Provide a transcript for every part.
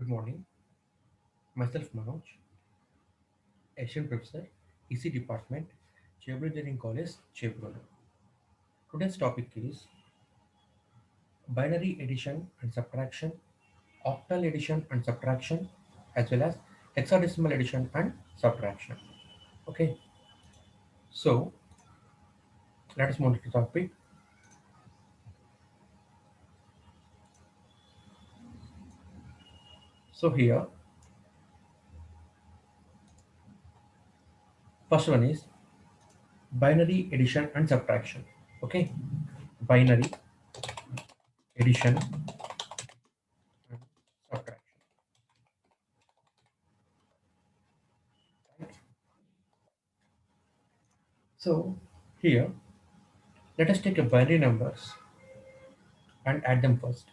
Good morning. Myself Manoj, Asian Professor, EC Department, Chebrool Engineering College, Chebrool. Today's topic is binary addition and subtraction, octal addition and subtraction, as well as hexadecimal addition and subtraction. Okay, so let us move to the topic. So here, first one is binary addition and subtraction. Okay, binary addition and subtraction. Right? So here, let us take a binary numbers and add them first.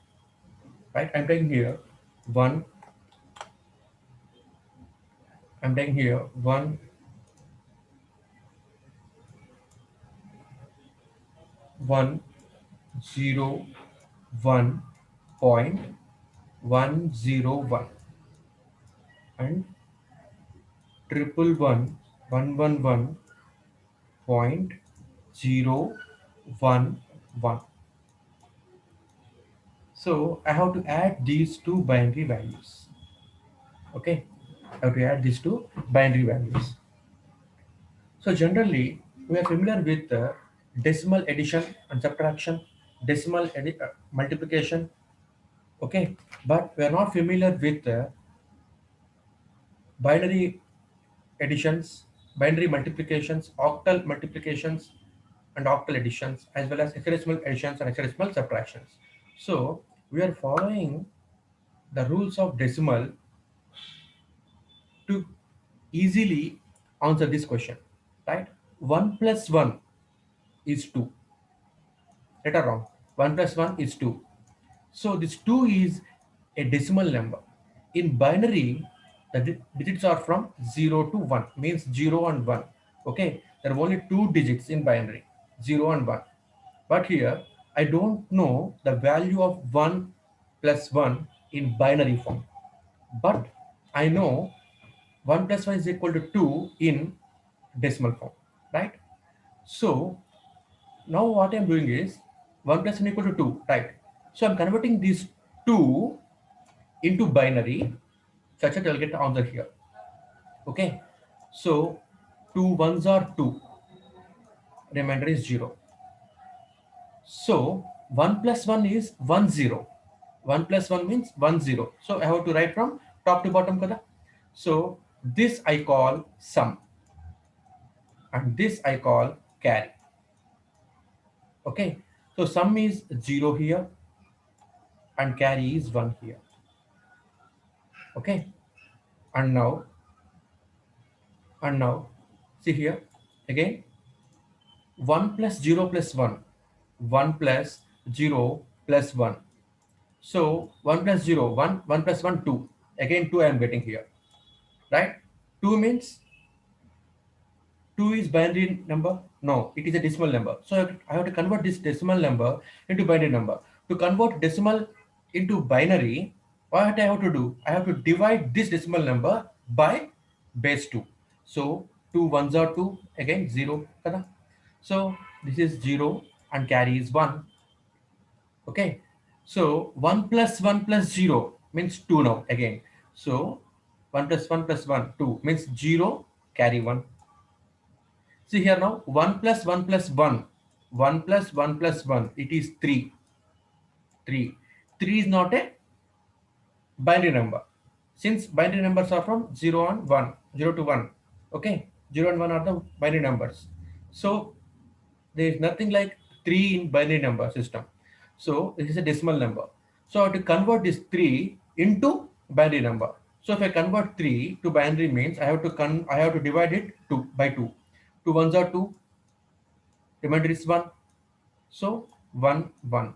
Right? One. I'm taking here 101.101 and triple one 111.011. So I have to add these two binary values. Okay, I have to add these two binary values. So generally, we are familiar with decimal addition and subtraction, multiplication. Okay, but we are not familiar with binary additions, binary multiplications, octal multiplications, and octal additions, as well as hexadecimal additions and hexadecimal subtractions. So we are following the rules of decimal to easily answer this question, right? 1 plus 1 is 2. Right or wrong? 1 plus 1 is 2. So this 2 is a decimal number. In binary, the digits are from 0 to 1, means 0 and 1. Okay, there are only two digits in binary, 0 and 1. But here, I don't know the value of 1 plus 1 in binary form. But I know 1 plus 1 is equal to 2 in decimal form, right? So now what I'm doing is 1 plus 1 equal to 2, right? So I'm converting these 2 into binary such that I'll get the answer here. Okay. So 2 ones are 2, remainder is 0. So 1 plus 1 is 1 0. 1 plus 1 means 1 0. So I have to write from top to bottom. Kada. So this I call sum and this I call carry. Okay. So sum is 0 here and carry is 1 here. Okay. And now see here again 1 plus 0 plus 1, 1 plus 0 plus 1. So 1 plus 0, 1, 1 plus 1, 2. Again 2 I am getting here, right? 2 means 2 is binary number? No, it is a decimal number. So I have to convert this decimal number into binary number. To convert decimal into binary, what I have to do? I have to divide this decimal number by base 2. So 2 ones are 2, again 0. Kada? So this is 0 and carry is 1. Okay. So 1 plus 1 plus 0 means 2 now again. So 1 plus 1 plus 1, 2 means 0, carry 1. See here now 1 plus 1 plus 1. 1 plus 1 plus 1. It is 3. 3. 3 is not a binary number. Since binary numbers are from 0 and 1. 0 to 1. Okay. 0 and 1 are the binary numbers. So there is nothing like 3 in binary number system. So this is a decimal number. So I have to convert this 3 into binary number. So if I convert 3 to binary means I have to divide it by 2. 2 ones are 2, remainder is 1. So 1 1.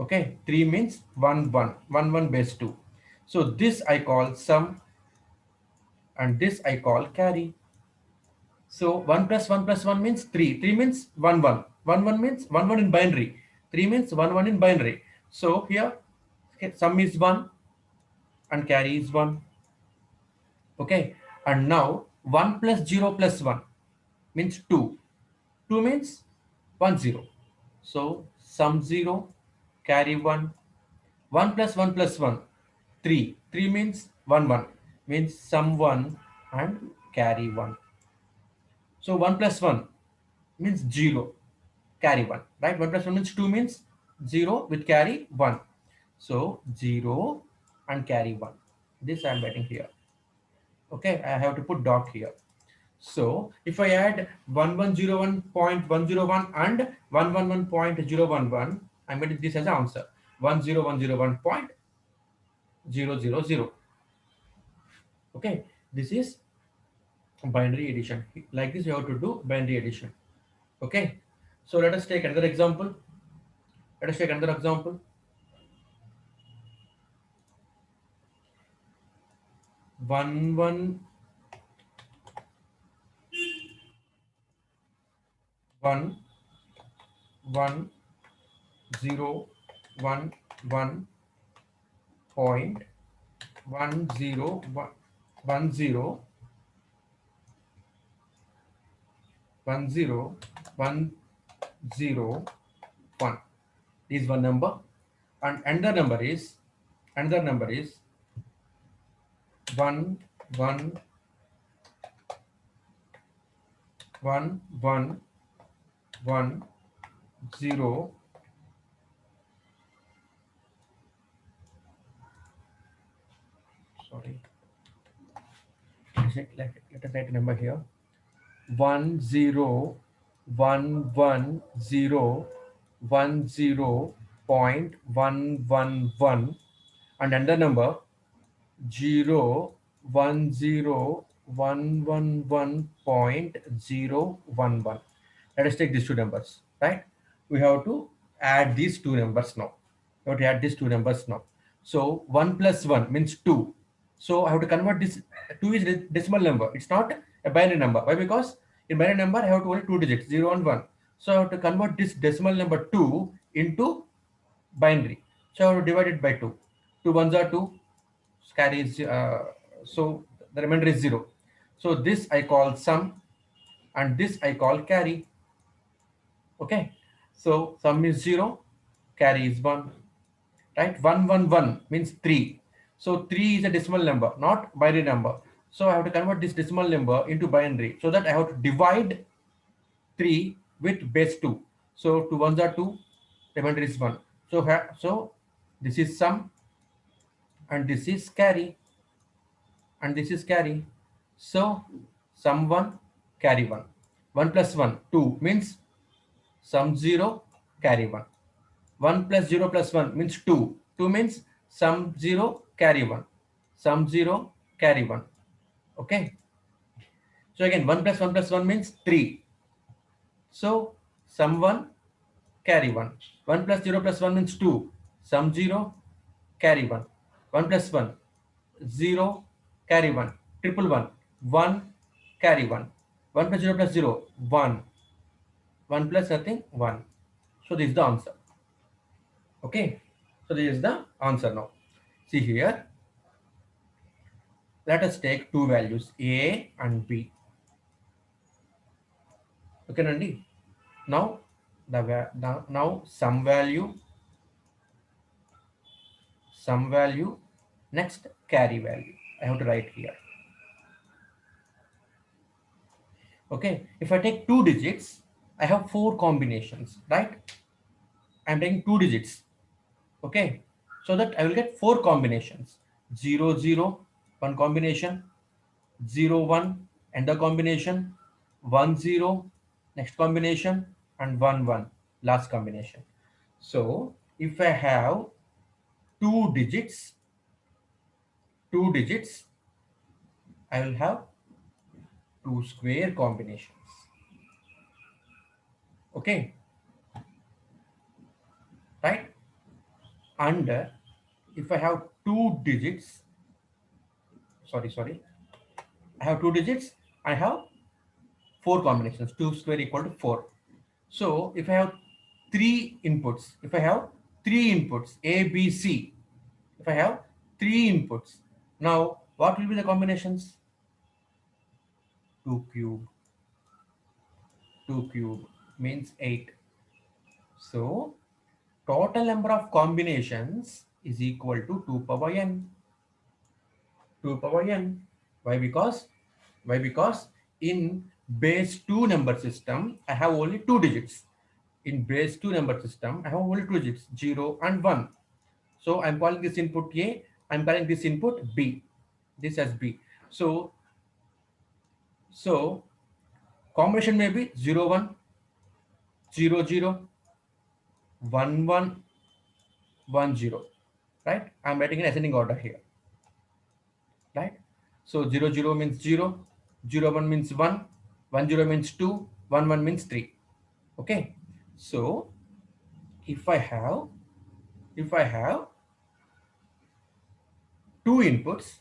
Okay, 3 means 1 1. 1 1 base 2. So this I call sum and this I call carry. So 1 plus 1 plus 1 means 3. 3 means 1 1. 1 1 means 1 1 in binary. 3 means 1 1 in binary. So here okay, sum is 1 and carry is 1. Okay, and now 1 plus 0 plus 1 means 2. 2 means 1 0. So sum 0, carry 1. 1 plus 1 plus 1, 3. 3 means 1 1 means sum 1 and carry 1. So 1 plus 1 means 0, carry 1, right? 1 plus 1 means 2 means 0 with carry 1. So 0 and carry 1. This I am writing here. Okay, I have to put dot here. So if I add 1101.101 and 111.011, I'm getting this as an answer. 10101.000. Okay, this is binary addition. Like this, you have to do binary addition. Okay, so let us take another example. Let us take another example. 1 is one number, and another number is 1 1 1 1 0. Sorry, let us write a number here. 1 0 1 1 0 1 0.111, and another number 0 1 0 1 1 1.011. Let us take these two numbers, right? We have to add these two numbers now. We have to add these two numbers now. So 1 plus 1 means 2. So I have to convert this. 2 is decimal number. It's not a binary number. Why? Because in binary number I have to only 2 digits, 0 and 1. So I have to convert this decimal number 2 into binary. So I have to divide it by 2. 2 ones are 2, carry is so the remainder is 0. So this I call sum and this I call carry. Okay, so sum is 0, carry is 1, right? 1 1 1 means 3. So 3 is a decimal number, not binary number. So I have to convert this decimal number into binary, so that I have to divide 3 with base 2. So 2 ones are 2, remainder is 1. So this is sum and this is carry, and this is carry. So sum 1, carry 1. 1 plus 1, 2 means sum 0, carry 1. 1 plus 0 plus 1 means 2. 2 means sum 0, carry 1. Sum 0, carry 1. Okay. So again, 1 plus 1 plus 1 means 3. So sum 1, carry 1. 1 plus 0 plus 1 means 2. Sum 0, carry 1. 1 plus 1, 0, carry 1. Triple 1, 1, carry 1. 1 plus 0 plus 0, 1. 1 plus nothing, 1. So this is the answer. Okay. So this is the answer now. See here. Let us take two values, A and B. Okay, Nandi. Now now some value, next carry value. I have to write here. Okay, if I take 2 digits, I have 4 combinations, right? I'm taking 2 digits. Okay, so that I will get 4 combinations. 0 0, one combination, 0 1, another combination, 1 0, next combination, and 1 1, last combination. So if I have two digits, I will have 2 square combinations. Okay, right? And if I have two digits, sorry, I have 2 digits, I have 4 combinations. 2 square equal to 4. So if I have 3 inputs, A, B, C, if I have 3 inputs. Now, what will be the combinations? 2 cube. 2 cube means 8. So, total number of combinations is equal to 2 power n. 2 power n. Why? Because in base 2 number system, I have only 2 digits. In base 2 number system, I have only 2 digits, 0 and 1. So I'm calling this input A, I'm calling this input B. This as B. So combination may be 0 1, 0 0, 1 1, 1 0. Right? I'm writing in ascending order here. Right? So 0 0 means 0, 0 1 means 1, 1 0 means 2, 1 1 means 3. Okay. So if I have two inputs,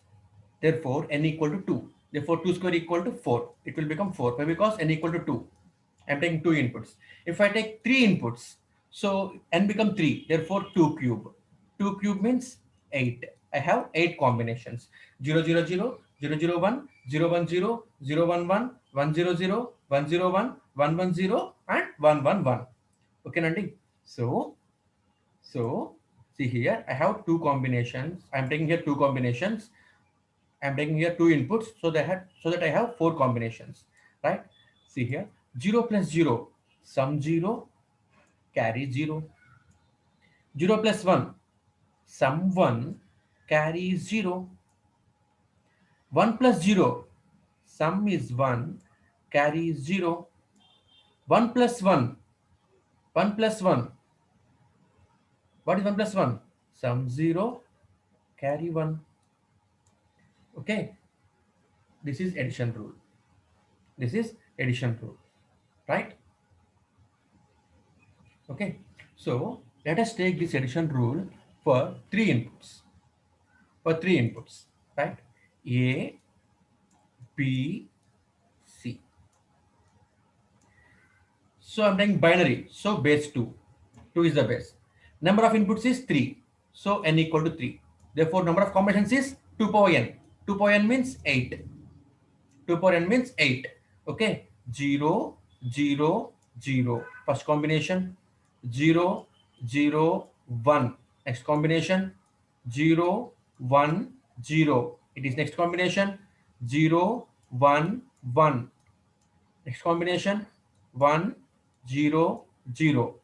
therefore n equal to 2. Therefore 2 square equal to 4. It will become 4. Why? Because n equal to 2. I'm taking 2 inputs. If I take 3 inputs, so n become 3. Therefore 2 cube. 2 cube means 8. I have 8 combinations. 0 0 0, 0 0 1, 0 1 0, 0 1 1, 1 0 0, 1 0 1, 1 1 0, and 1 1 1. Okay, Nandi? So see here, I have 2 combinations. I'm taking here 2 combinations. I'm taking here 2 inputs, so that I have 4 combinations, right? See here, 0 plus 0, sum 0, carry 0. 0 plus 1, sum 1, carry 0. 1 plus 0, sum is 1, carry 0. 1 plus 1, 1 plus 1. What is 1 plus 1? Sum 0, carry 1. Okay, this is addition rule. This is addition rule, right? Okay, so let us take this addition rule for 3 inputs. For 3 inputs, right? A, B, C. So I'm taking binary. So base 2. 2 is the base. Number of inputs is 3. So n equal to 3. Therefore, number of combinations is 2 power n. 2 power n means 8. 2 power n means 8. Okay. 0, 0, 0. First combination. 0, 0, 1. Next combination. 0, 1, 0. It is next combination. 0, 1, 1. Next combination 1 0 0.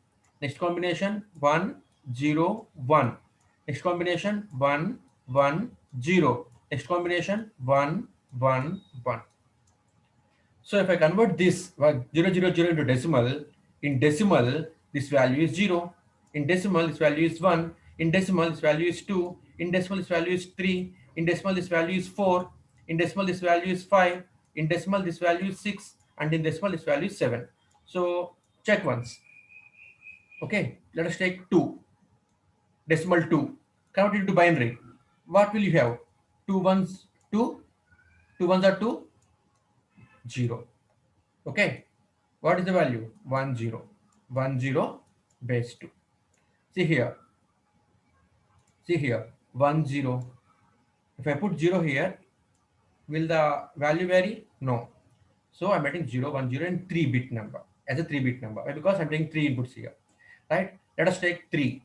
Next combination 1 0 1. Next combination 1 1 0. Next combination 1 1 1. So if I convert this 0 0 0 into decimal, in decimal this value is 0. In decimal this value is 1. In decimal this value is 2. In decimal this value is 3. In decimal this value is 4. In decimal this value is 5. In decimal this value is 6. And in decimal this value is 7. So check once. Okay, let us take 2. Decimal 2. Convert it into binary. What will you have? 2 ones 2. 2 ones are 2. 0. Okay. What is the value? 1 0. 1 0 base 2. See here. See here. 1 0. If I put 0 here, will the value vary? No. So I'm writing 0 1 0 and 3-bit number as a 3-bit number. Why? Because I'm taking 3 inputs here. Right? Let us take 3.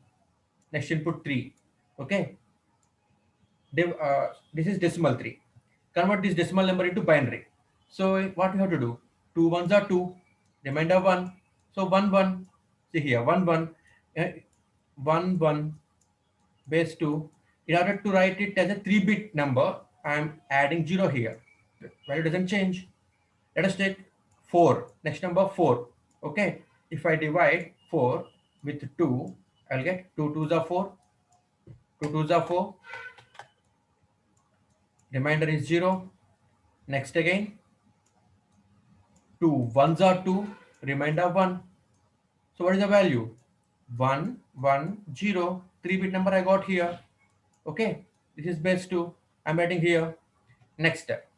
Next input 3. Okay. This is decimal 3. Convert this decimal number into binary. So what we have to do? 2 ones are 2. Remainder 1. So 1 1. See here 1 1. 1 1 base 2. In order to write it as a 3-bit number, I am adding 0 here. The value doesn't change. Let us take 4. Next number 4. Okay. If I divide 4 with 2, I'll get 2 2s are 4. 2 2s are 4. Remainder is 0. Next again. 2 ones are 2. Remainder 1. So what is the value? 1 1 0. 3-bit number I got here. Okay. This is base 2. I'm writing here. Next step.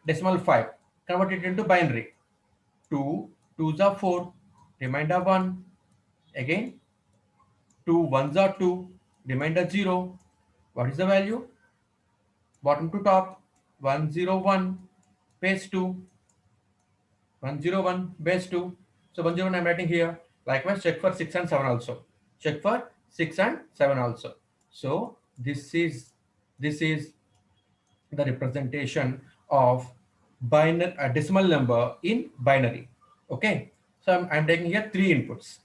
Decimal 5. Convert it into binary. 2 2s are 4. Remainder 1. Again 2 ones are 2. Remainder 0. What is the value? Bottom to top, 101 base 2, 101 base 2. So 101 I'm writing here. Likewise, check for 6 and 7 also. Check for 6 and 7 also. So this is the representation of binary decimal number in binary. Okay, so I'm taking here three inputs.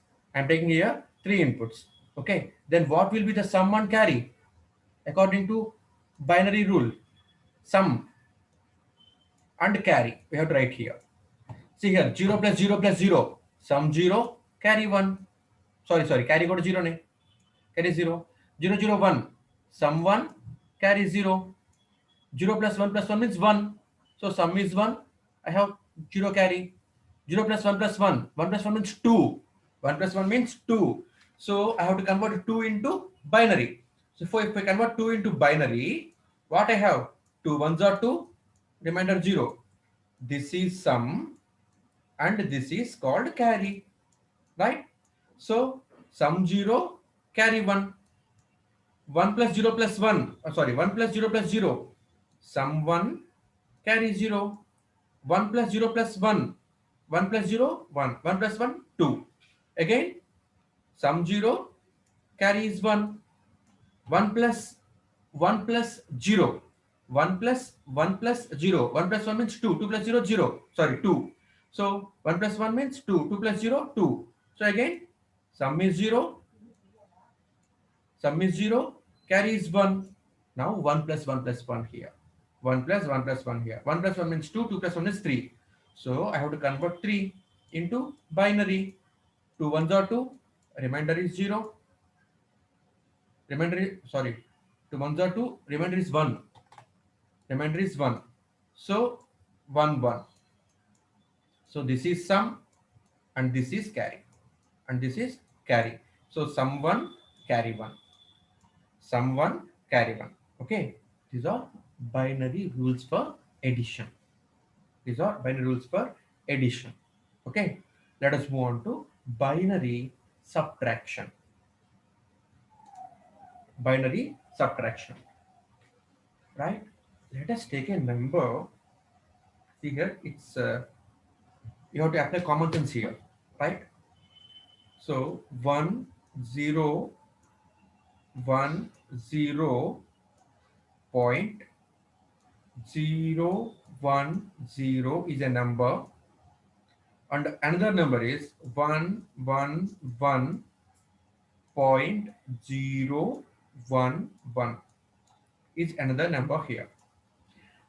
Okay, then what will be the sum and carry according to binary rule? Sum and carry we have to write here. See here, 0 plus 0 plus 0, sum 0, carry 1. Sorry, carry go to 0 ne, carry 0. 0 0 1, sum 1, carry 0. 0 plus 1 means 1. So sum is 1. I have 0 carry. 0 plus 1 plus 1. 1 plus 1 means 2. 1 plus 1 means 2. So I have to convert 2 into binary. So if I convert 2 into binary, what I have? 2 ones are 2, remainder 0. This is sum and this is called carry. Right? So sum 0, carry 1. 1 plus 0 plus 1. 1 plus 0 plus 0. Sum 1, carry 0. 1 plus 0 plus 1. 1 plus 0, 1. 1 plus 1, 2. Again, sum 0, carry is 1. 1 plus 1 plus 0. 1 plus 1 plus 0. 1 plus 1 means 2. 2 plus 0, 0. Sorry, 2. So 1 plus 1 means 2. 2 plus 0, 2. So again, sum is 0. Sum is 0. Carry is 1. Now 1 plus 1 plus 1 here. 1 plus 1 plus 1 here. 1 plus 1 means 2. 2 plus 1 is 3. So I have to convert 3 into binary. 2 ones are 2. Remainder is 0. Remainder is, sorry. 2 ones are 2. Remainder is 1. Remainder is 1. So 1 1. So this is sum and this is carry. And this is carry. So sum 1, carry 1. Sum 1, carry 1. Okay. These are binary rules for addition. These are binary rules for addition. Okay. Let us move on to binary subtraction. Binary subtraction. Right. Let us take a number. See here, it's you have to apply common sense here, right? So 1 0 1 0 point 0 1 0 is a number, and another number is 1 1 1 point 0 1 1 is another number here.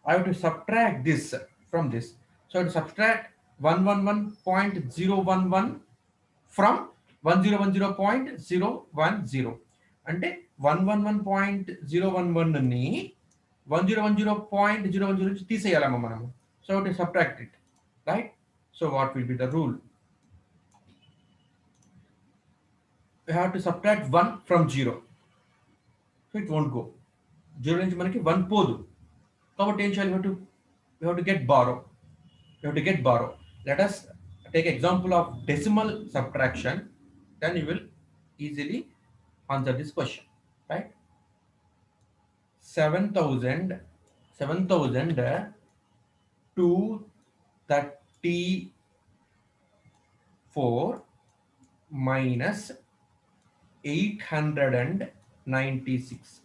I have to subtract this from this. So to subtract 111.011 from 1010.010 అంటే 111.011 ని 1010.010 నుంచి తీసేయాలమ్మ మనము. So to subtract it, right? So what will be the rule? We have to subtract 1 from 0. So it won't go. 0 నుంచి మనకి 1 పోదు. కాబట్టి ఏం చేయాలి? We have to get borrow. Let us take example of decimal subtraction. Then you will easily answer this question, right? 7,234 minus 896.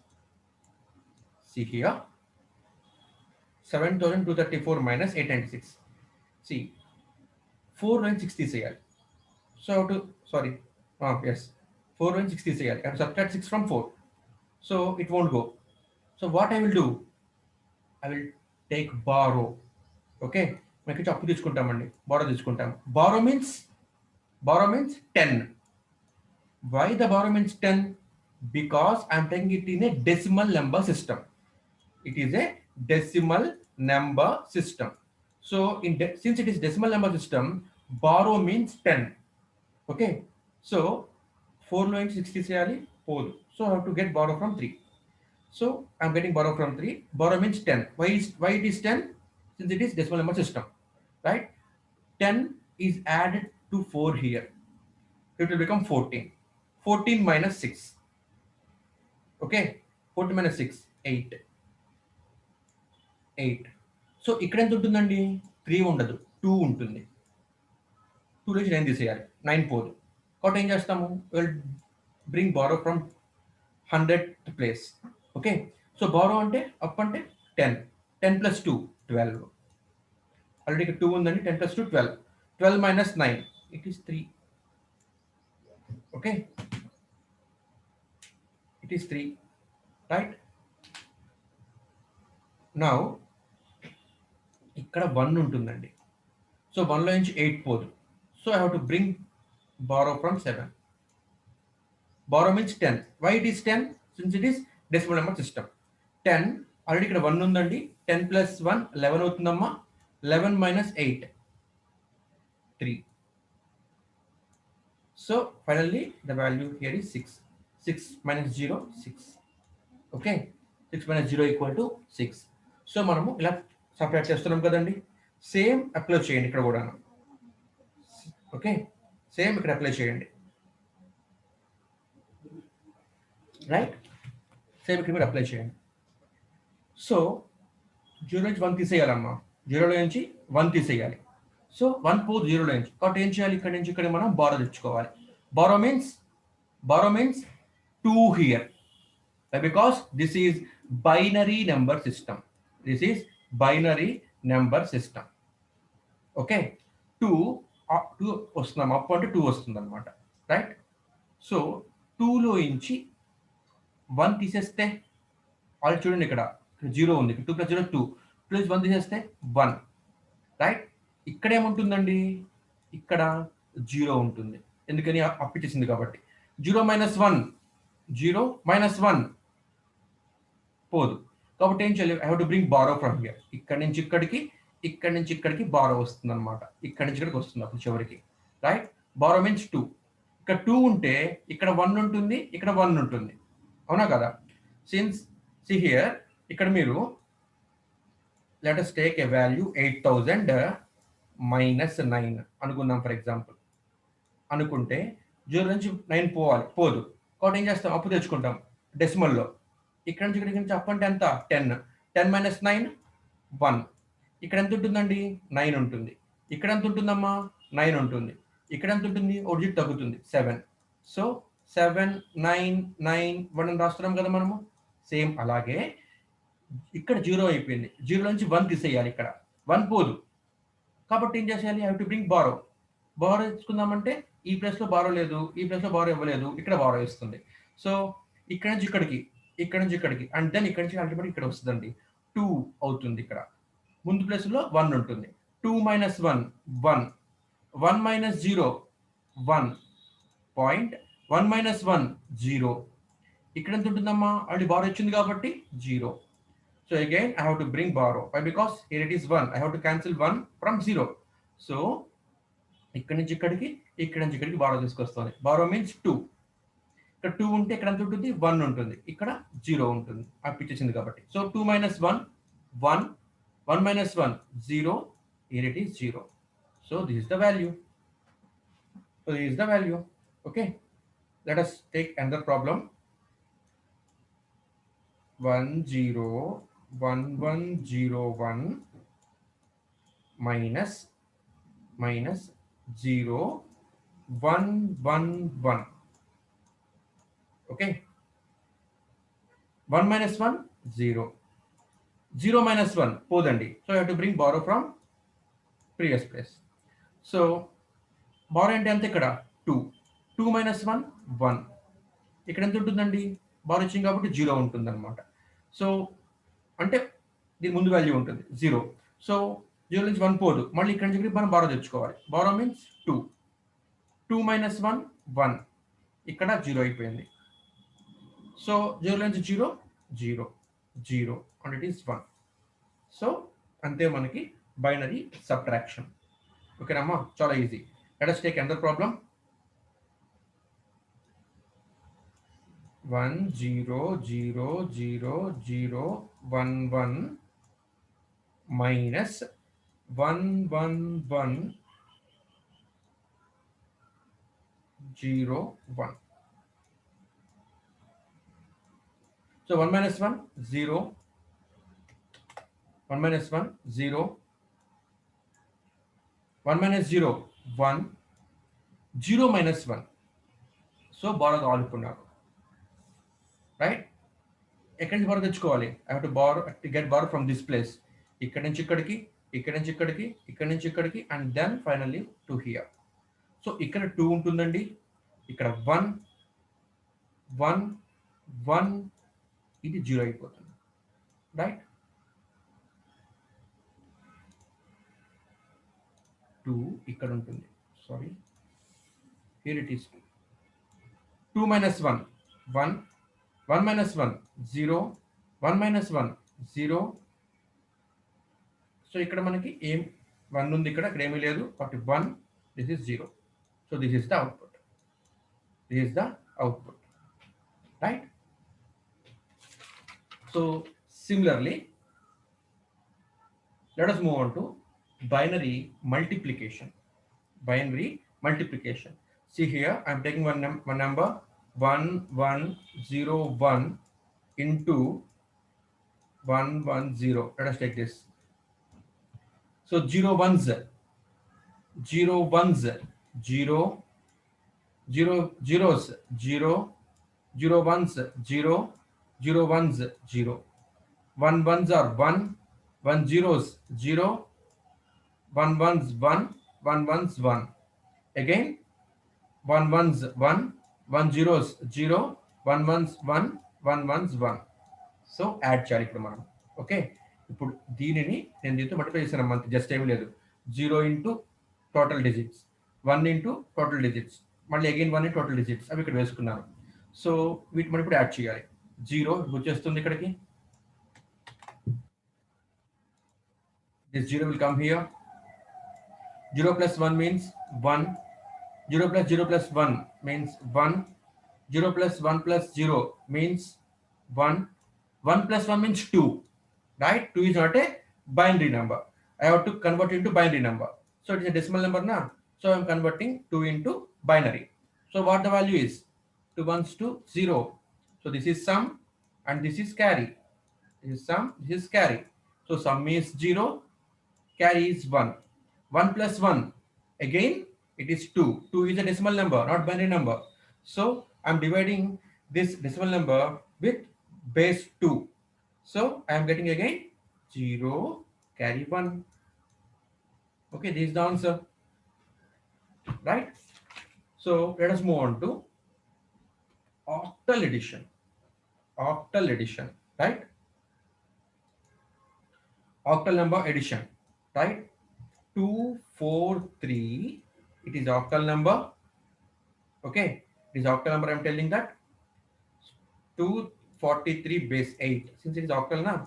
See here, 7,234 minus 896. See, 496 చేయాలి. So to, sorry, yes, 496 చేయాలి. I have to subtract 6 from 4. So it won't go. So what I will do? I will take borrow. Okay, మనకి అప్పు తీసుకుంటామండి, borrow తీసుకుంటాం. Borrow means 10. Why the borrow means 10? Because I'm taking it in a decimal number system. It is a decimal number system. So since it is decimal number system, borrow means 10. Okay, so 4 లో 60 చేయాలి, 4. So I have to get borrow from 3. So I'm getting borrow from 3. Borrow means 10. Why it is 10? Since it is decimal number system, right? 10 is added to 4 here. It will become 14. 14 minus 6. Okay. 14 minus 6 8 8. So ఇక్కడ ఎంత ఉంటుందండి? 3 ఉండదు, 2 ఉంటుంది. 2 నుంచి 9 తీసేయాలి, 9 పోదు. కాబట్టి ఏం చేస్తాము? Will bring borrow from 100th place. Okay, so borrow అంటే అప్ అంటే 10, 10 ప్లస్ 2 12. ఆల్రెడీ ఇక్కడ 2 ఉందండి, 10 plus 2 12, 12 minus 9 it is 3. Okay, it is 3, right? Now ఇక్కడ 1 ఉంటుందండి. సో 1లో నుంచి 8 పోదు. So I have to bring borrow from 7. Borrow means 10. Why it is 10? Since it is decimal number system. 10 already ఇక్కడ 1 ఉందండి, 10 plus 1 11 అవుతుందమ్మా. 11 minus 8 3. So finally the value here is 6. 6 minus 0 6. Okay, 6 minus 0 equal to 6. So మనము ఇలా separate చేస్తున్నాం కదండి. Same apply చేయండి ఇక్కడ కూడా. ఓకే, సేమ్ ఇక్కడ అప్లై చేయండి, రైట్? సేమ్ ఇక్కడ కూడా అప్లై చేయండి. సో 0 నుంచి 1 తీసేయాలమ్మా, 0లో నుంచి 1 తీసేయాలి. సో 1 పోదు 0లో నుంచి. కాబట్టి ఏం చేయాలి? ఇక్కడ నుంచి ఇక్కడ మనం బారో తెచ్చుకోవాలి. Borrow means 2 here, because this is binary number system. This is binary number system. Okay, 2 వస్తున్నాం, అప్ అంటే 2 వస్తుంది అనమాట, రైట్? సో 2లో నుంచి 1 తీసేస్తే ఆల్రెడీ చూడండి ఇక్కడ 0 ఉంది, 2 ప్లస్ 0 2, 2 నుంచి 1 తీసేస్తే 1, రైట్? ఇక్కడ ఏముంటుందండి? ఇక్కడ 0 ఉంటుంది, ఎందుకని అప్ ఇచ్చేసింది కాబట్టి. 0 minus 1 0 minus 1 పోదు. కాబట్టి ఏం చేయాలి? I have to bring borrow from here. ఇక్కడ నుంచి ఇక్కడికి, ఇక్కడ నుంచి ఇక్కడికి బారో వస్తుంది అనమాట. ఇక్కడ నుంచి ఇక్కడికి వస్తుంది అప్పుడు చివరికి, రైట్? Borrow means 2. ఇక్కడ 2 ఉంటే ఇక్కడ 1 ఉంటుంది, ఇక్కడ 1 ఉంటుంది, అవునా కదా? సిన్స్ సి హియర్, ఇక్కడ మీరు let us take a value 8000 minus 9 అనుకుందాం ఫర్ ఎగ్జాంపుల్. అనుకుంటే 0 నుంచి 9 పోవాలి, పోదు. కాబట్టి ఏం చేస్తాం? అప్పు తెచ్చుకుంటాం డెసిమల్లో. ఇక్కడ నుంచి ఇక్కడికి నుంచి అప్ అంటే ఎంత? 10. 10 minus 9 1. ఇక్కడ ఎంత ఉంటుందండి? 9 ఉంటుంది. ఇక్కడ ఎంత ఉంటుందమ్మా? 9 ఉంటుంది. ఇక్కడ ఎంత ఉంటుంది? ఒక డిజిట్ తగ్గుతుంది, 7. సో 7 9 9 1 అని రాస్తున్నాం కదా మనము. సేమ్ అలాగే ఇక్కడ 0 అయిపోయింది, 0 నుంచి 1 తీసేయాలి. ఇక్కడ 1 పోదు, కాబట్టి ఏం చేసేయాలి? I have to bring borrow. Borrow తెచ్చుకుందామంటే ఈ ప్లేస్లో బారో లేదు, ఈ ప్లేస్లో బారో ఇవ్వలేదు, ఇక్కడ బారో ఇస్తుంది. సో ఇక్కడ నుంచి ఇక్కడికి, ఇక్కడ నుంచి ఇక్కడికి, అండ్ దెన్ ఇక్కడ నుంచి అల్టిమేట్ ఇక్కడ వస్తుందండి, 2 అవుతుంది. ఇక్కడ ముందు ప్లేస్లో 1 ఉంటుంది. 2 minus 1 1. 1 minus 0 1. Point 1 minus 1 0. ఇక్కడ ఎంత ఉంటుందమ్మా? ఆల్రెడీ బారో వచ్చింది కాబట్టి 0. So again I have to bring borrow. Why? Because here it is 1. I have to cancel 1 from 0. So ఇక్కడ నుంచి ఇక్కడికి, ఇక్కడ నుంచి ఇక్కడికి బారో తీసుకొస్తుంది. Borrow means 2. ఇక్కడ 2 ఉంటే ఇక్కడ ఎంత ఉంటుంది? 1 ఉంటుంది, ఇక్కడ 0 ఉంటుంది, అప్ ఇచ్చేసింది కాబట్టి. So 2 minus 1 1. 1 minus 1 0. Here it is 0. So this is the value. So this is the value. Okay, let us take another problem. 1 0 1 1 0 1 minus 0 1 1 1. Okay, 1 minus 1 0. 0 minus 1 పోదండి. So I have to bring borrow from previous place. So borrow అంటే ఎంత? ఇక్కడ 2. 2 minus 1 1. ఇక్కడ ఎంత ఉంటుందండి? Borrow వచ్చింది కాబట్టి 0 ఉంటుంది అనమాట. సో అంటే దీని ముందు వాల్యూ ఉంటుంది 0. సో 0 నుంచి 1 పోదు, మళ్ళీ ఇక్కడ నుంచి మనం బారో తెచ్చుకోవాలి. Borrow means 2. 2 minus 1 1. ఇక్కడ 0 అయిపోయింది. సో 0 నుంచి 0 0 0 అండ్ ఇట్ ఈస్ 1. సో అంతే మనకి బైనరీ సబ్ట్రాక్షన్. ఓకేనమ్మా, చాలా easy. Let us take another problem. 1 0 0 0 0 1 1 minus 1 1 1 0 1. So 1 minus 1, 0. 1 minus 1, 0. 1 minus 0, 1. 0 minus 1. So borrow the all right? ఎక్కడి నుంచి బారో తెచ్చుకోవాలి? I have to borrow to get borrow from this place. ఇక్కడి నుంచి ఇక్కడికి, ఇక్కడి నుంచి ఇక్కడికి, ఇక్కడి నుంచి ఇక్కడికి, and then finally to here. So ఇక్కడ 2 ఉంటుందండి, ఇక్కడ 1 1 1, ఇది 0 అయిపోతుంది, రైట్? 2 ఇక్కడ ఉంటుంది, sorry, here it is 2 minus 1, 1. 1 minus 1, 0. 1 minus 1, 0. So ఇక్కడ మనకి ఏం 1 ఉంది, ఇక్కడ ఏమీ లేదు, కాబట్టి 1, this is 0. So this is the output, this is the output, right? So similarly let us move on to binary multiplication. Binary multiplication. See here, I am taking one number 1101 into 110. Let us take this. So 0 ones, 0 ones, 0, 0 zeros, 0, 0 ones, 0, 0 ones, 0. 1 ones are 1, 1 zeros, 0, 1 ones, 1, 1 ones, 1. Again 1 ones, 1, 1 zeros, 0, 1 ones, 1, 1 ones, 1. So add చేయాలి ఇప్పుడు మనం. Okay, ఇప్పుడు దీనిని నేను దీంతో multiply చేశాను అంతే, just ఏమీ లేదు. 0 into total digits, 1 into total digits, మళ్ళీ అగైన్ 1 ఇంటూ టోటల్ డిజిట్స్, అవి ఇక్కడ వేసుకున్నాను. సో వీటి మనం ఇప్పుడు యాడ్ చేయాలి. 0 వచ్చేస్తుంది ఇక్కడికి, this 0 will come here. 0 plus 1 means 1. 0 plus 0 plus 1 means 1. 0 plus 1 plus 0 means 1. 1 plus 1 means 2. Right? 2 is not a binary number. I have to convert into binary number. So it is a decimal number now. So I am converting 2 into binary. So what the value is? 2 ones to 0. So this is sum and this is carry. This is sum, this is carry. So sum is 0, carry is 1. 1 plus 1, again it is 2. 2 is a decimal number, not binary number. So I am dividing this decimal number with base 2. So I am getting again 0, carry 1. Okay, this is the answer, right? So let us move on to octal addition. Octal addition, right? Octal number addition, right? 243, it is octal number. Okay, it is octal number, I am telling that. 243 base 8, since it is octal now,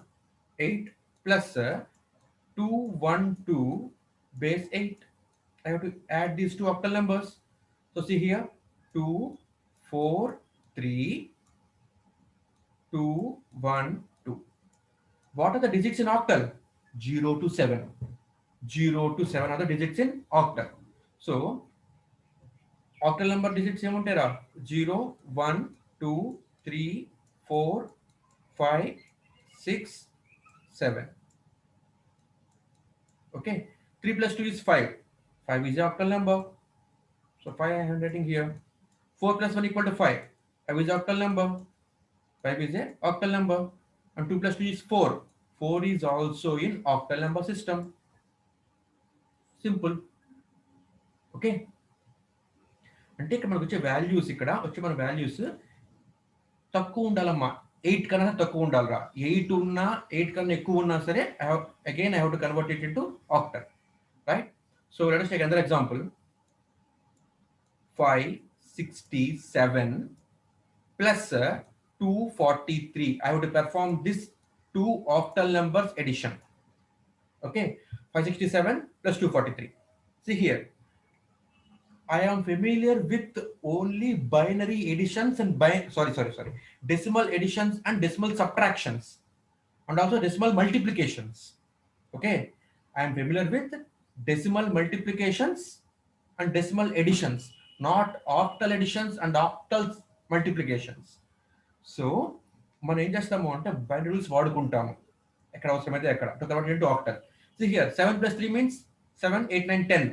8 plus 212 base 8. I have to add these two octal numbers. So see here, 2 4 3 2 1 2. What are the digits in octal? 0 to 7. 0 to 7 are the digits in octal. So octal number digits ఏముంటారా? 0 1 2 3 4 5 6 7. Okay, 3 plus 2 is 5. 5 is the octal number. So 5 I am writing here. 4 plus 1 equal to 5. 5 is the octal number. 5 is a octal number. And 2 plus 2 is 4. 4 is also in octal number system. Simple. Okay. అంటే ఇక్కడ మనకు వచ్చే values, ఇక్కడ వచ్చే మన values తక్కువ ఉండాలమ్మా, 8 కన్నా తక్కువ ఉండాలిరా. 8 ఉన్నా 8 కన్నా ఎక్కువ ఉన్నా సరే I have to convert it into octal, right? So let us take another example. 567 plus 243. I have to perform this two octal numbers addition. Okay, 567 plus 243. See here, I am familiar with only binary additions and decimal additions and decimal subtractions and also decimal multiplications. Okay, I am familiar with decimal multiplications and decimal additions, not octal additions and octal multiplications. So మనం ఏం చేస్తాము అంటే binary rules వాడుకుంటాము ఎక్కడ అవసరమైతే ఎక్కడ to convert into octal. So here 7 + 3 means 7, 8, 9, 10.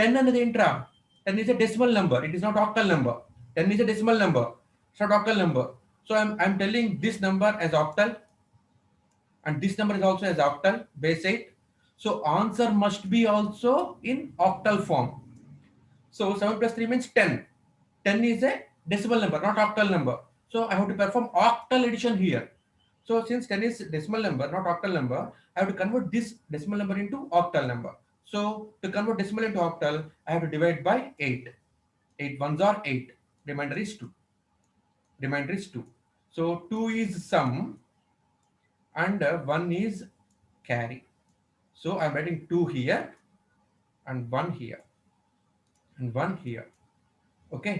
10 అనేది ఏంట్రా? 10 is a decimal number. It is not octal number. 10 is a decimal number. It's not octal number. So I'm telling this number as octal, and this number is also as octal, base 8. So answer must be also in octal form. So 7 + 3 means 10. 10 is a decimal number, not octal number. So I have to perform octal addition here. So since 10 is decimal number, not octal number, I have to convert this decimal number into octal number. So to convert decimal into octal, I have to divide by 8. 8 ones are 8. Remainder is 2. Remainder is 2. So 2 is sum and 1 is carry. So I'm writing 2 here and 1 here and 1 here. Okay.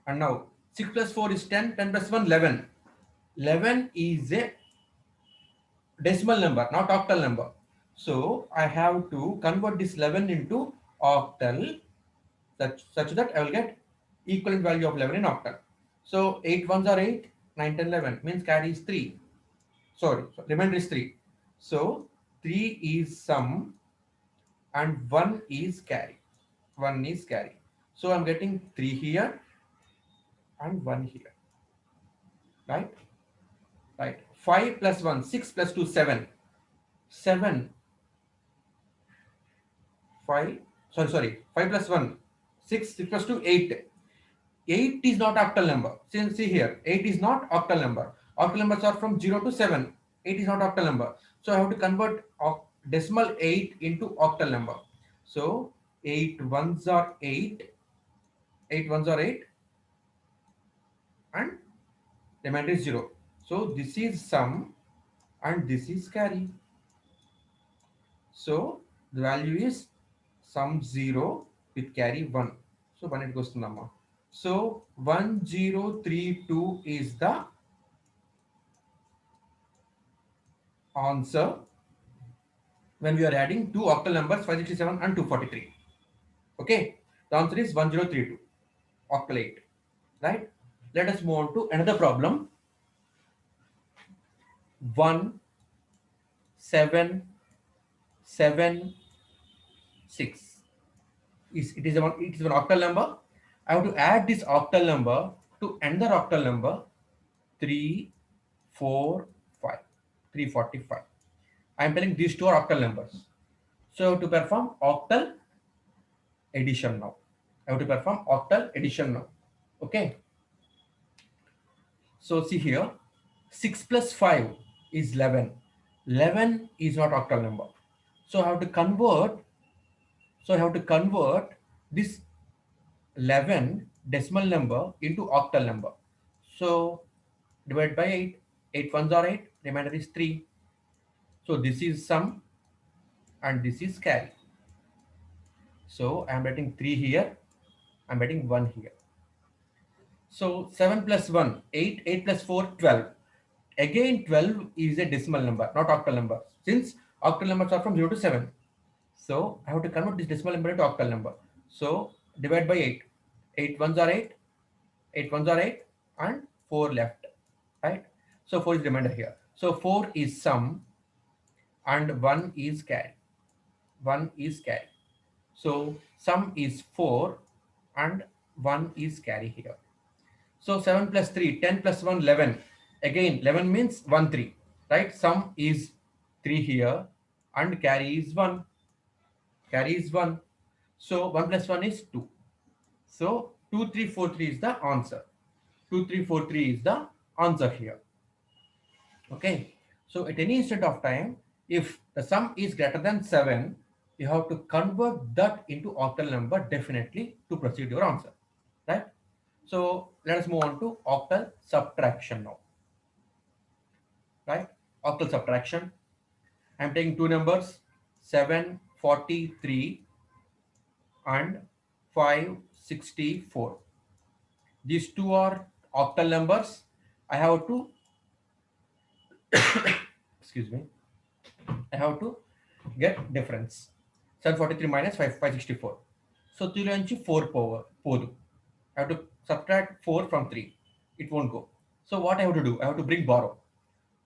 And now 6 + 4 is 10. 10 + 1, 11. 11 is a decimal number, not octal number. So I have to convert this 11 into octal such that I will get equivalent value of 11 in octal. So 8 ones are 8, 9, 10, 11 means carry is 3. Sorry, so remainder is 3. So 3 is sum and 1 is carry. 1 is carry. So I'm getting 3 here and 1 here. Right? Right. 5 + 1, 6 + 2, 7. 7, 5, sorry, 5 + 1, 6, 6 + 2, 8. 8 is not octal number. See here, 8 is not octal number. Octal numbers are from 0 to 7. 8 is not octal number. So I have to convert decimal 8 into octal number. So 8 ones are 8. 8 ones are 8. And remainder is 0. So this is sum and this is carry. So the value is sum 0 with carry 1. So 1 it goes to number. So 1032 is the answer when we are adding two octal numbers 567 and 243. Okay, the answer is 1032 octal 8. Right? Let us move on to another problem. 1 7 7 6 it is an octal number. I have to add this octal number to another octal number 345 345. I am telling these two are octal numbers. So to perform octal addition now. I have to perform octal addition now. Okay. So see here, 6 + 5 is 11. 11 is not octal number. So I have to convert. So I have to convert this 11 decimal number into octal number. So divide by 8. 8 ones are 8. Remainder is 3. So this is sum and this is carry. So I am writing 3 here. I am writing 1 here. So 7 + 1, 8. 8 + 4, 12. Again 12 is a decimal number, not octal number. Since octal numbers are from 0 to 7. So I have to convert this decimal number into octal number. So divide by 8. 8 ones are 8. 8 ones are 8 and 4 left. Right? So 4 is remainder here. So 4 is sum and 1 is carry. 1 is carry. So sum is 4 and 1 is carry here. So 7 + 3, 10 + 1, 11. Again, 11 means 1, 3. Right? Sum is 3 here and carry is 1. Carry is 1. So 1 + 1 is 2. So 2343 is the answer. 2343 is the answer here. Okay. So at any instant of time, if the sum is greater than 7, you have to convert that into octal number definitely to proceed your answer. Right? So let us move on to octal subtraction now. Right? Octal subtraction. I'm taking two numbers 743 and 564. These two are octal numbers. I have to excuse me. I have to get difference. 743 minus 564. So 3 నుంచి 4 పోదు. I have to subtract 4 from 3. It won't go. So what I have to do? I have to bring borrow.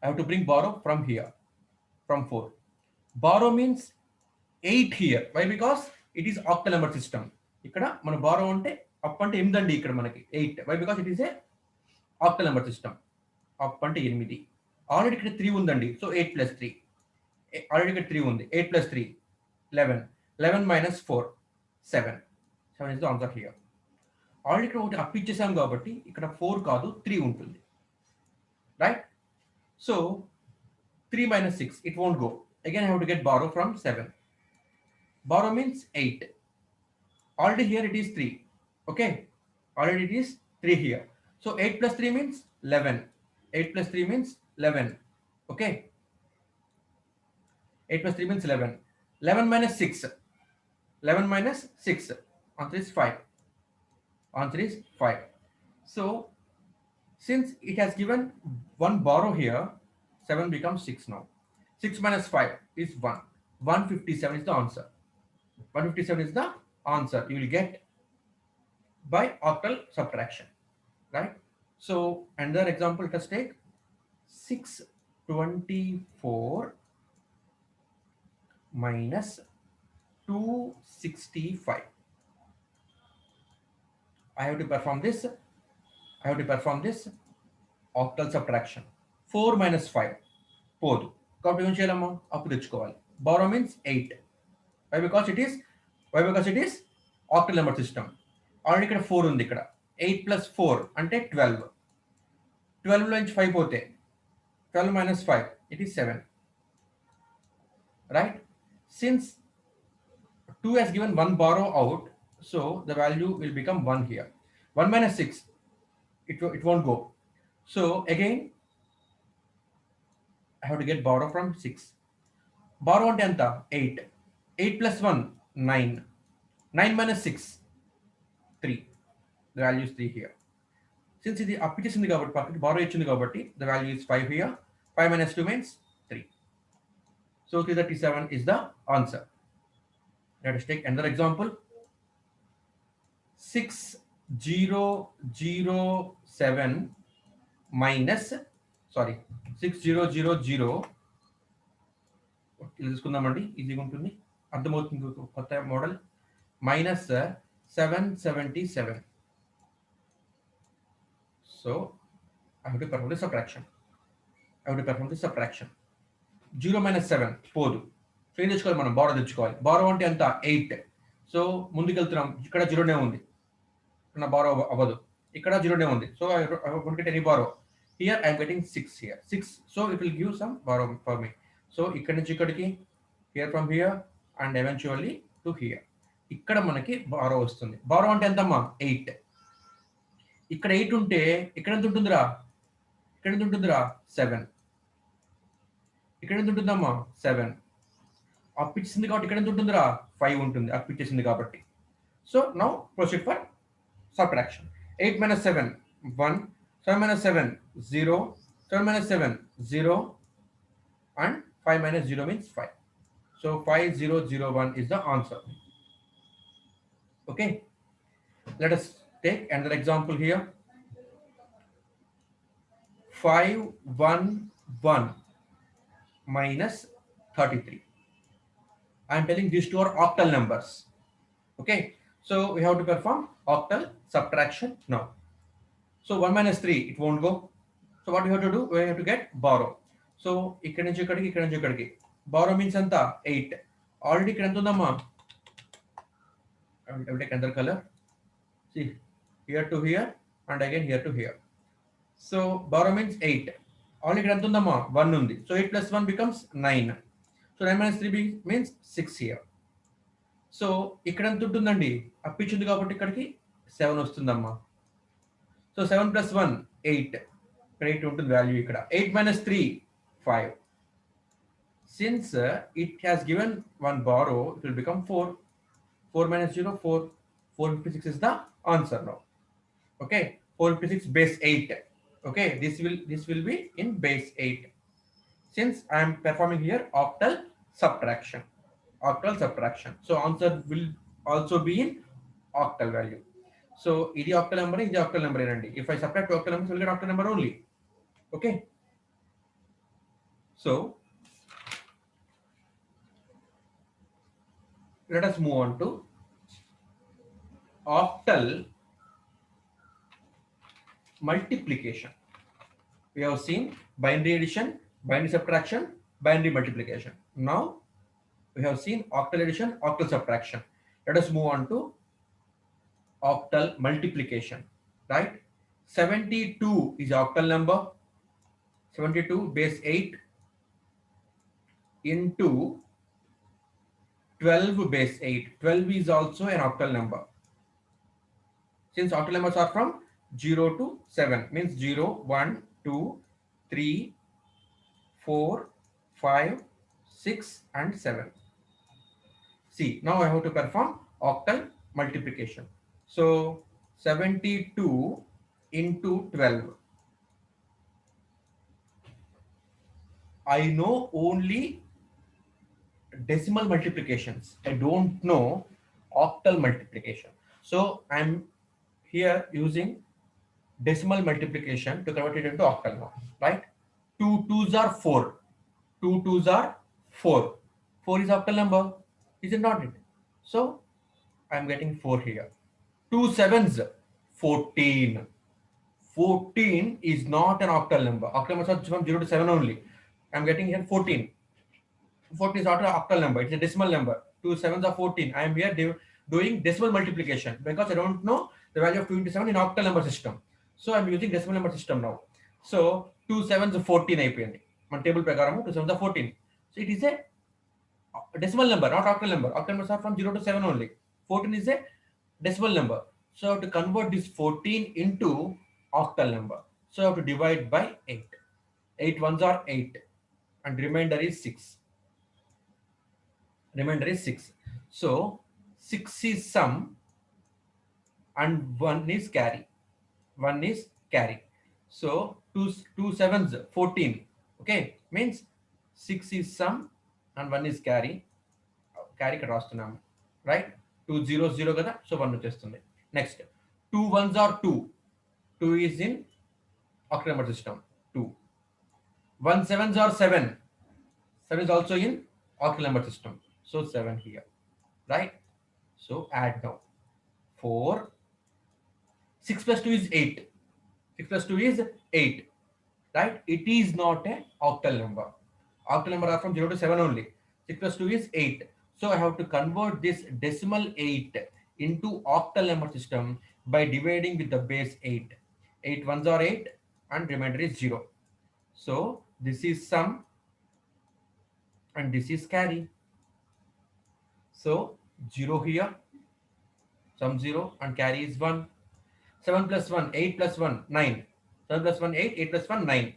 I have to bring borrow from here, from 4. Borrow means 8 here. Why? Because it is octal number system. ఇక్కడ మన borrow అంటే up అంటే 8 అండి ఇక్కడ మనకి 8. Why? Because it is a octal number system. Up అంటే 8. Already ఇక్కడ 3 ఉందండి. So 8 plus 3. ఆల్రెడీ ఇక్కడ 3 ఉంది. 8 plus 3 11. 11 minus 4 7. 7 is the answer here. Already ఇక్కడ ఒకటి అప్ ఇచ్చేసాం కాబట్టి ఇక్కడ 4 కాదు 3 ఉంటుంది. Right? So 3 minus 6, it won't go. Again, I have to get borrow from 7. Borrow means 8. Already here it is 3. Okay. Already it is 3 here. So 8 plus 3 means 11. 8 plus 3 means 11. Okay. 8 plus 3 means 11. 11 minus 6. 11 minus 6. Answer is 5. Answer is 5. So since it has given one borrow here, 7 becomes 6 now. 6 minus 5 is 1. 157 is the answer. 157 is the answer you will get by octal subtraction. Right? So another example, let us take 624 minus 265. I have to perform this. Octal subtraction. 4 minus 5 పోదు కాబట్టి ఏం చేయాలమ్మా అప్పు తెచ్చుకోవాలి. borrow means 8. why because it is octal number system. Already ఇక్కడ 4 ఉంది. ఇక్కడ 8 plus 4 అంటే 12. 12 నుంచి 5 పోతే 12 minus 5 it is 7. right? Since 2 has given one borrow out, so the value will become 1 here. 1 minus 6 it won't go. So again I have to get borrow from 6. Borrow ante anta 8. 8 plus 1 9. 9 minus 6 3. The value is 3 here. Since ఇది up ఇచ్చేసింది కాబట్టి పక్కకి borrow ఇచ్చింది కాబట్టి the value is 5 here. 5 minus 2 means 3. So 337 is the answer. Let us take another example. 6007 minus 6000 తీసుకుందామండి, ఈజీగా ఉంటుంది, అర్థమవుతుంది, కొత్త model. Minus 777. So I have to perform the subtraction. 0 minus 7 పోదు. సో ఏం తెచ్చుకోవాలి మనం? borrow తెచ్చుకోవాలి. borrow అంటే ఎంత? 8. సో ముందుకు వెళ్తున్నాం, ఇక్కడ 0నే ఉంది, నా borrow అవ్వదు, ఇక్కడ 0నే ఉంది. So I won't get any borrow. Here I am getting 6 here. 6. So it will give some borrow for me. So ikkada nunchi ikkadiki, here from here and eventually to here. Ikkada manaki borrow vastundi. Borrow ante entamma? 8. Ikkada 8 unte ikkada ఎంత ఉంటుందిరా? ఇక్కడ ఎంత ఉంటుందిరా? 7. ఇక్కడ ఎంత ఉంటుందమ్మా? 7. Up ఇచ్చింది కాబట్టి ఇక్కడ ఎంత ఉంటుందిరా? 5 ఉంటుంది, అప్ ఇచ్చేసింది కాబట్టి. So now proceed for subtraction. 8 minus 7 1. 7 minus 7 0. 7 minus 7 0 and 5 minus 0 means 5. So 5001 is the answer. Okay, let us take another example here. 511 minus 33. I am telling these two are octal numbers. Okay, so we have to perform octal subtraction now. So 1 minus 3 it won't go. So what we have to do? We have to get borrow. So ikkada nunchi ikkadiki, ikkada nunchi ikkadiki. Borrow means anta 8. Already ikkada enta undamma? I will take another color. See, here to here and again here to here. So borrow means 8. Already ikkada enta undamma? 1 undi. So 8 plus 1 becomes 9. So 9 minus 3 means 6 here. So ikkada enta untundandi? Appichindi kabatti ikkadiki 7 vastundamma. So 7 plus 1 8. 8 ఉంటుంది value ఇక్కడ. 8 minus 3 5. Since it has given one borrow, it will become 4. 4 minus 0 4. 456 is the answer now. Okay, 456 base 8. Okay, this will be in base 8. Since I am performing here octal subtraction. So answer will also be in octal value. So ఇది octal number, ఇది octal number ఏనండి. If I subtract octal numbers, we'll get octal number only. Okay. So let us move on to octal multiplication. We have seen binary addition, binary subtraction, binary multiplication. Now we have seen octal addition, octal subtraction. Let us move on to octal multiplication, right? 72 is octal number. 72 base 8 into 12 base 8. 12 is also an octal number. Since octal numbers are from 0 to 7, means 0, 1, 2, 3, 4, 5, 6, and 7. See, now I have to perform octal multiplication. So 72 into 12. I know only decimal multiplications. I don't know octal multiplication. So I'm here using decimal multiplication to convert it into octal now, right? 2 twos are 4. 2 twos are 4. 4 is octal number, is it not it? So I'm getting 4 here. 2 sevens, 14. 14 is not an octal number. Octal numbers are from 0 to 7 only. I'm getting here 14. 14 is not an octal number, it's a decimal number. 2 sevens are 14. I am here doing decimal multiplication because I don't know the value of 27 in octal number system. So I'm using decimal number system now. So 2 sevens are 14 అయిపోయింది మన table ప్రకారం 2 sevens are 14. So it is a decimal number, not octal number. Octal numbers are from 0 to 7 only. 14 is a decimal number. So I have to convert this 14 into octal number. So I have to divide by 8. 8 ones are 8 and remainder is 6. Remainder is 6. So 6 is sum and 1 is carry. 1 is carry. So 2 sevens 14. Okay, means 6 is sum and 1 is carry. Carry ఇక్కడ రాస్తున్నాము, right? 2 0 0 కదా, so 1 వచ్చేస్తుంది. Next 2 ones are 2. 2 is in octal number system. 2 1 sevens are 7. 7 is also in octal number system. So 7 here, right? So add now. 4. 6 plus 2 is 8. 6 plus 2 is 8, right? It is not a octal number. Octal number are from 0 to 7 only. 6 plus 2 is 8. So I have to convert this decimal 8 into octal number system by dividing with the base 8. 8 ones are 8 and remainder is 0. So this is sum and this is carry. So 0 here, sum 0 and carry is 1. 7 plus 1, 8 plus 1, 9. 7 plus 1, 8, 8 plus 1, 9.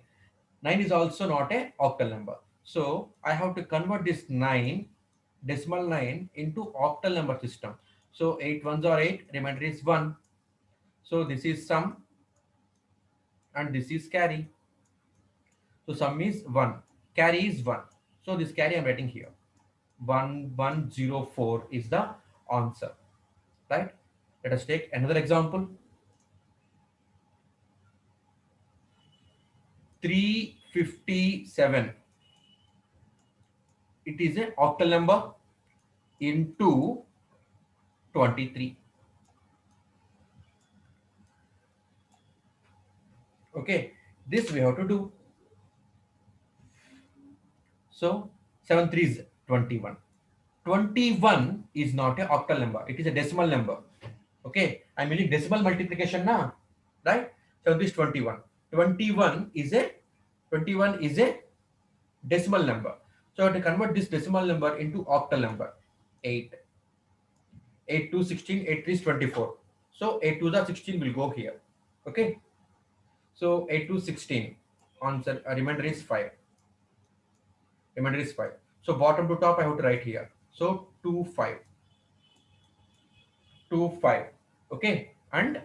9 is also not a octal number. So I have to convert this 9, decimal 9 into octal number system. So 8 ones are 8, remainder is 1. So this is sum and this is carry. So sum is 1, carry is 1. So this carry I'm writing here. 1104 is the answer, right? Let us take another example. 357. It is an octal number into 23. Okay, this we have to do. So 7 3 is 21. 21 is not a octal number, it is a decimal number. Okay, I'm using decimal multiplication now, right? 7 is 21. 21 is a decimal number. So I have to convert this decimal number into octal number. 8. 8 2 16, 8 3 is 24. So 8 2s are 16 will go here. Okay, so 8 2 16. Answer remainder is 5. Remainder is 5. So bottom to top I have to write here. So 2 5. 2 5. Okay, and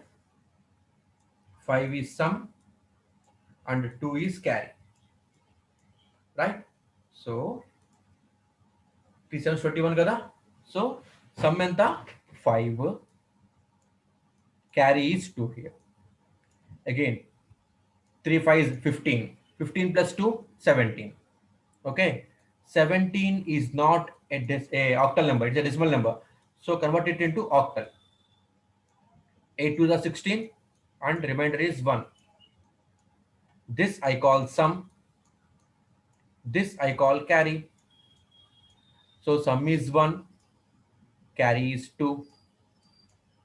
5 is sum and 2 is carry, right? So 3 7 21 kada. So sum enta 5, carry is 2 here. Again 3 5 is 15. 15 plus 2 17. Okay, 17 is not a octal number, it's a decimal number. So convert it into octal. 8 to the 16 and remainder is 1. This I call sum, this I call carry. So sum is 1, carry is 2,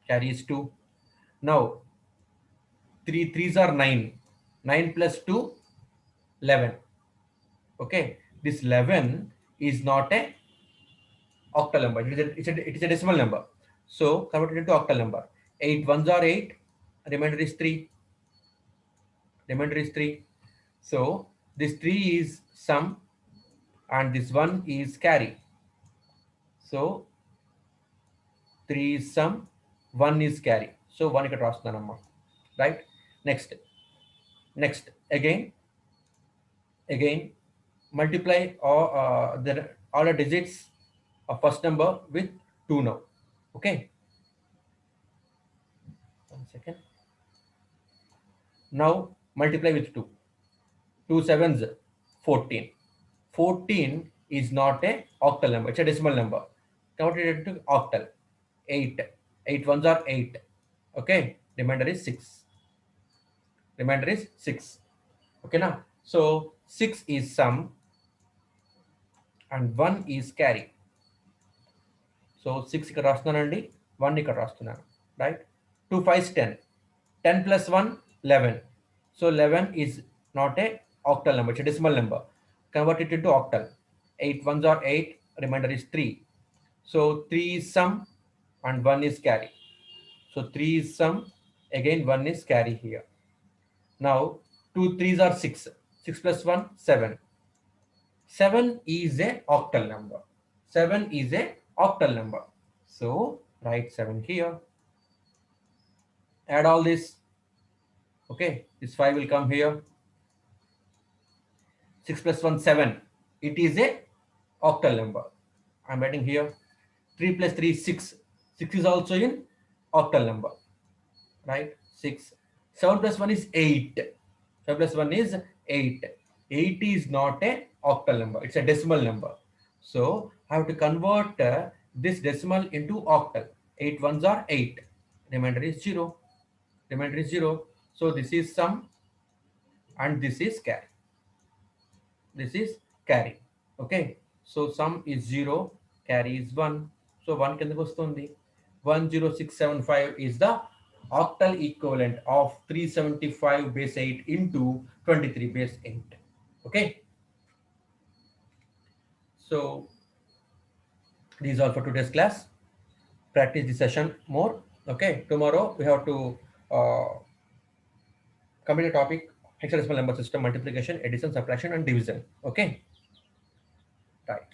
carry is 2. Now 3 threes are 9, 9 plus 2, 11. Okay, this 11 is not a octal number, it is a decimal number. So convert it into octal number. 8 ones are 8, remainder is 3, remainder is 3. So this 3 is sum and this 1 is carry. So 3 is sum, 1 is carry. So 1 ఇక్కడ రాస్తున్నానమ్మా, right? Next again multiply all the digits of first number with 2 now. Okay, 1 second. Now multiply with 2. 2 sevens 14. 14 is not a octal number, it's a decimal number. Convert it into octal. 8, 8 ones are 8. Okay, remainder is 6, remainder is 6. Okay, now so 6 is sum and 1 is carry. So 6 ఇక్కడ రాస్తున్నానండి, 1 ఇక్కడ రాస్తున్నాను, right? 2 5s 10, 10 plus 1 11. So 11 is not a octal number, it's a decimal number. Convert it into octal. 8 ones are 8, remainder is 3. So 3 is sum and 1 is carry. So 3 is sum, again 1 is carry here. Now 2 3s are 6, 6 plus 1 7. 7 is a octal number, 7 is a octal number. So write 7 here, add all this. Okay, this 5 will come here. 6 plus 1 7, it is a octal number. I'm writing here. 3 plus 3 6, 6 is also in octal number, right? 6. 7 plus 1 is 8, 7 plus 1 is 8. 8 is not a octal number, it's a decimal number. So I have to convert this decimal into octal. 8 ones are 8, remainder is 0, remainder is 0. So this is sum and this is carry, this is carry. Okay, so sum is 0, carry is 1. So 1 కిందకి వస్తుంది. 10675 is the octal equivalent of 375 base 8 into 23 base 8. Okay, so these are for today's class. Practice the session more. Okay, tomorrow we have to complete a topic, hexadecimal number system, multiplication, addition, subtraction and division. Okay, right.